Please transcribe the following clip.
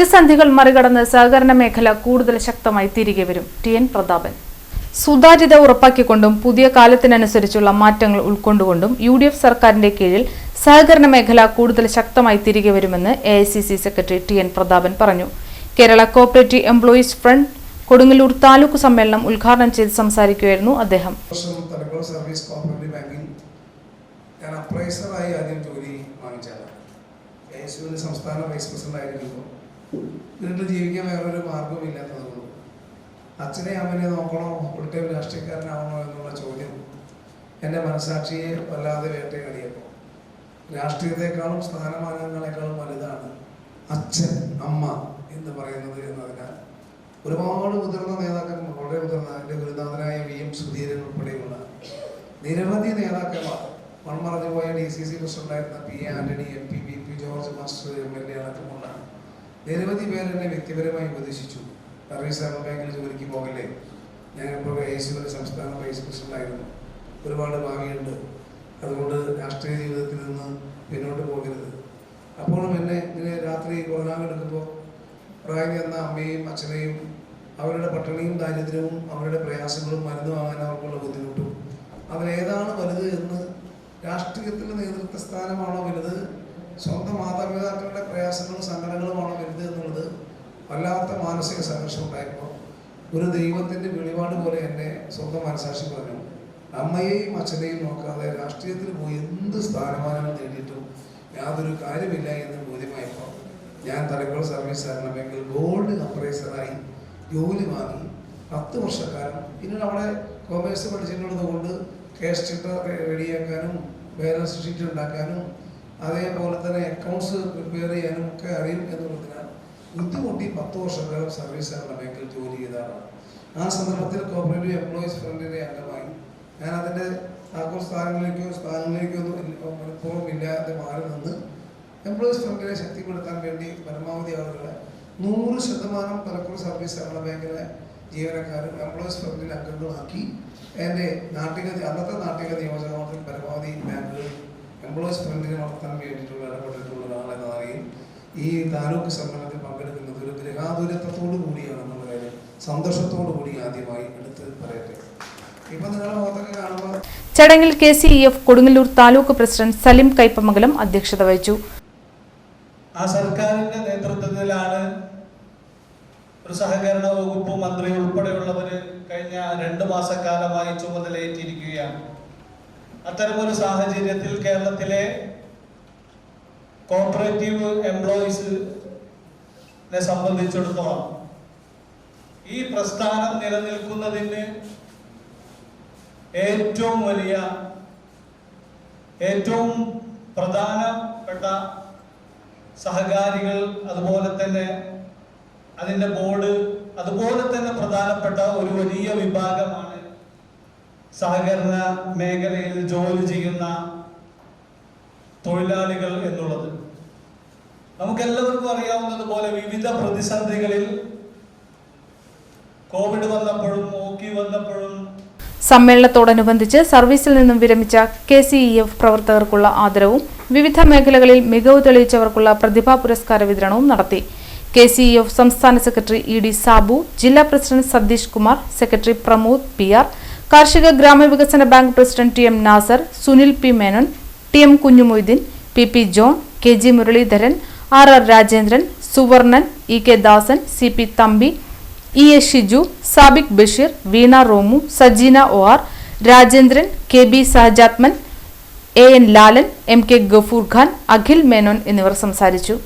പ്രതിസന്ധികൾ മറികടന്ന് സഹകരണ മേഖല കൂടുതൽ ശക്തമായി തിരികെ വരും. ടി.എൻ. പ്രതാപൻ. സുതാര്യത ഉറപ്പാക്കിക്കൊണ്ടും പുതിയ കാലത്തിനനുസരിച്ചുള്ള മാറ്റങ്ങൾ ഉൾക്കൊണ്ടുകൊണ്ടും UDF സർക്കാരിന്റെ കീഴിൽ സഹകരണ മേഖല കൂടുതൽ ശക്തമായി തിരികെ വരുമെന്ന് AICC സെക്രട്ടറി ടി.എൻ. പ്രതാപൻ പറഞ്ഞു. Kerala cooperative employees front Kodungallur taluk സമ്മേളനം ഉദ്ഘാടനം ചെയ്ത് സംസാരിക്കുകയായിരുന്നു അദ്ദേഹം. സംസ്ഥാന വൈസ് പ്രസിഡന്റ് ആയിരിക്കുമ്പോൾ വീട്ടിൽ ജീവിക്കാൻ വേറൊരു മാർഗമില്ലാത്തതുകൊണ്ട് അച്ഛനെ അമ്മനെ നോക്കണോ ഫുൾ ടൈം രാഷ്ട്രീയക്കാരനാവണോ എന്നുള്ള ചോദ്യം എൻ്റെ മനസാക്ഷിയെ വല്ലാതെ വേട്ടയാടിയപ്പോൾ രാഷ്ട്രീയത്തെക്കാളും സ്ഥാനമാനങ്ങളെക്കാളും വലുതാണ് അച്ഛൻ അമ്മ എന്ന് പറയുന്നത് എന്നതിനാൽ ഒരുപാട് മുതിർന്ന നേതാക്കന്മാർ, വളരെ മുതിർന്ന എൻ്റെ ഗുരുനാഥനായ VM സുധീരൻ ഉൾപ്പെടെയുള്ള നിരവധി നേതാക്കന്മാർ, മൺമറഞ്ഞു പോയ DCC പ്രസിഡന്റായിരുന്ന P.A. Antony, MP BP George master MLA അടക്കമുള്ള നിരവധി പേർ എന്നെ വ്യക്തിപരമായി ഉപദേശിച്ചു. സർവീസ് ബാങ്കിൽ ജോലിക്ക് പോകല്ലേ, ഞാനിപ്പോൾ AICC സംസ്ഥാന വൈസ് പ്രസിഡന്റായിരുന്നു, ഒരുപാട് ഭാവിയുണ്ട്, അതുകൊണ്ട് രാഷ്ട്രീയ ജീവിതത്തിൽ നിന്ന് പിന്നോട്ട് പോകരുത്. അപ്പോഴും എന്നെ ഇങ്ങനെ രാത്രി ഉറങ്ങാനെടുക്കുമ്പോൾ പ്രായം ചെന്ന അമ്മയും അച്ഛനെയും അവരുടെ പട്ടിണിയും ദാരിദ്ര്യവും അവരുടെ പ്രയാസങ്ങളും മരുന്ന് വാങ്ങാൻ അവർക്കുള്ള ബുദ്ധിമുട്ടും അതിലേതാണ് വലുത് എന്ന്, രാഷ്ട്രീയത്തിൻ്റെ നേതൃത്വ സ്ഥാനമാണോ വലുത്, സ്വന്തം മാതാപിതാക്കളുടെ പ്രയാസങ്ങളും സങ്കടങ്ങളുമാണോ വലുത് എന്നുള്ളത് വല്ലാത്ത മാനസിക സംഘർഷം ഉണ്ടായപ്പോൾ ഒരു ദൈവത്തിൻ്റെ വെളിപാട് പോലെ എന്നെ സ്വന്തം മനസാക്ഷി പറഞ്ഞു, അമ്മയെയും അച്ഛനെയും നോക്കാതെ രാഷ്ട്രീയത്തിൽ പോയി എന്ത് സ്ഥാനമാനങ്ങൾ നേടിയിട്ടും യാതൊരു കാര്യമില്ല എന്ന് ബോധ്യമായപ്പോൾ ഞാൻ തലക്കോട് സർവീസ് സഹകരണ ബാങ്കിൽ ഗോൾഡ് കംപ്രൈസറായി ജോലി വാങ്ങി 10 വർഷക്കാലം. പിന്നീട് അവിടെ കൊമേഴ്സ് പഠിച്ചിട്ടുള്ളത് കൊണ്ട് ക്യാഷ് ചിട്ട റെഡിയാക്കാനും ബാലൻസ് ഷീറ്റ് ഉണ്ടാക്കാനും അതേപോലെ തന്നെ അക്കൗണ്ട്സ് പ്രിപ്പയർ ചെയ്യാനും ഒക്കെ അറിയും എന്നുള്ളതിനാൽ ബുദ്ധിമുട്ടി 10 വർഷക്കാലം സർവീസ് സഹകരണ ബാങ്കിൽ ജോലി ചെയ്തതാണ്. ആ സന്ദർഭത്തിൽ കോഓപ്പറേറ്റീവ് എംപ്ലോയീസ് ഫ്രണ്ടിൻ്റെ അംഗമായി ഞാൻ അതിൻ്റെ താക്കോൽ സ്ഥാനങ്ങളിലേക്കോ മനഃപൂർവ്വം ഇല്ലാതെ മാറി നിന്ന് എംപ്ലോയീസ് ഫ്രണ്ടിനെ ശക്തിപ്പെടുത്താൻ വേണ്ടി പരമാവധി ആളുകളെ 100% തലക്കുറ സർവീസ് സഹകരണ ബാങ്കിലെ ജീവനക്കാരും എംപ്ലോയീസ് ഫ്രണ്ടിൽ അംഗങ്ങളാക്കി എൻ്റെ അന്നത്തെ നാട്ടിക നിയോജകമണ്ഡലത്തിൽ പരമാവധി ബാങ്കുകൾ എംപ്ലോയീസ് ഫ്രണ്ടിനെ വളർത്താൻ വേണ്ടിയിട്ടുള്ള ഇടപെട്ടിട്ടുള്ള ഒരാളെന്ന നിലയിൽ ഈ താലൂക്ക് സമ്മേളനത്തിൽ പങ്കെടുക്കുന്നത് ഒരു ഗ്രഹാതുരത്വത്തോടു കൂടിയാണെന്നുള്ള കാര്യം സന്തോഷത്തോടു കൂടി ആദ്യമായി എടുത്ത് പറയട്ടെ. ഇപ്പൊ നിങ്ങളുടെ മുഖത്തൊക്കെ കാണുമ്പോൾ ചടങ്ങിൽ KCEF കൊടുങ്ങല്ലൂർ താലൂക്ക് പ്രസിഡന്റ് സലിം കൈപ്പമംഗലം അധ്യക്ഷത വഹിച്ചു. ആ സർക്കാരിന്റെ നേതൃത്വത്തിലാണ് ഒരു സഹകരണ വകുപ്പ് മന്ത്രി ഉൾപ്പെടെയുള്ളവര് കഴിഞ്ഞ 2 മാസക്കാലമായി ചുമതലയേറ്റിരിക്കുകയാണ്. അത്തരമൊരു സാഹചര്യത്തിൽ കേരളത്തിലെ കോഓപ്പറേറ്റീവ് എംപ്ലോയീസിനെ സംബന്ധിച്ചിടത്തോളം ഈ പ്രസ്ഥാനം നിലനിൽക്കുന്നതിന് ഏറ്റവും പ്രധാനപ്പെട്ട സഹകാരികൾ, അതുപോലെ തന്നെ അതിൻ്റെ ബോർഡ്, അതുപോലെ തന്നെ പ്രധാനപ്പെട്ട ഒരു വലിയ വിഭാഗമാണ് സഹകരണ മേഖലയിൽ ജോലി ചെയ്യുന്ന തൊഴിലാളികൾ എന്നുള്ളത്. നമുക്കെല്ലാവർക്കും അറിയാവുന്നതുപോലെ വിവിധ പ്രതിസന്ധികളിൽ കോവിഡ് വന്നപ്പോഴും ഓക്കി വന്നപ്പോഴും സമ്മേളനത്തോടനുബന്ധിച്ച് സർവീസിൽ നിന്നും വിരമിച്ച KCEF പ്രവർത്തകർക്കുള്ള ആദരവും വിവിധ മേഖലകളിൽ മികവ് തെളിയിച്ചവർക്കുള്ള പ്രതിഭാ പുരസ്കാര വിതരണവും നടത്തി. KCEF സംസ്ഥാന സെക്രട്ടറി ED സാബു, ജില്ലാ president Satheesh Kumar, secretary Pramod PR, കാർഷിക ഗ്രാമവികസന bank president TM Nasar, Sunil P Menon, TM Kunjumoideen, PP John, KG Muraleedharan, RR Rajendran, Suvarnan, EK Dasan, CP Thampi, EA Shiju, Sabik Basheer, Veena Romu, Sajeena OR, Rajendran, KB Sahajathman, AN Lalan, MK Gafoor Khan, Akhil Menon എന്നിവർ സംസാരിച്ചു.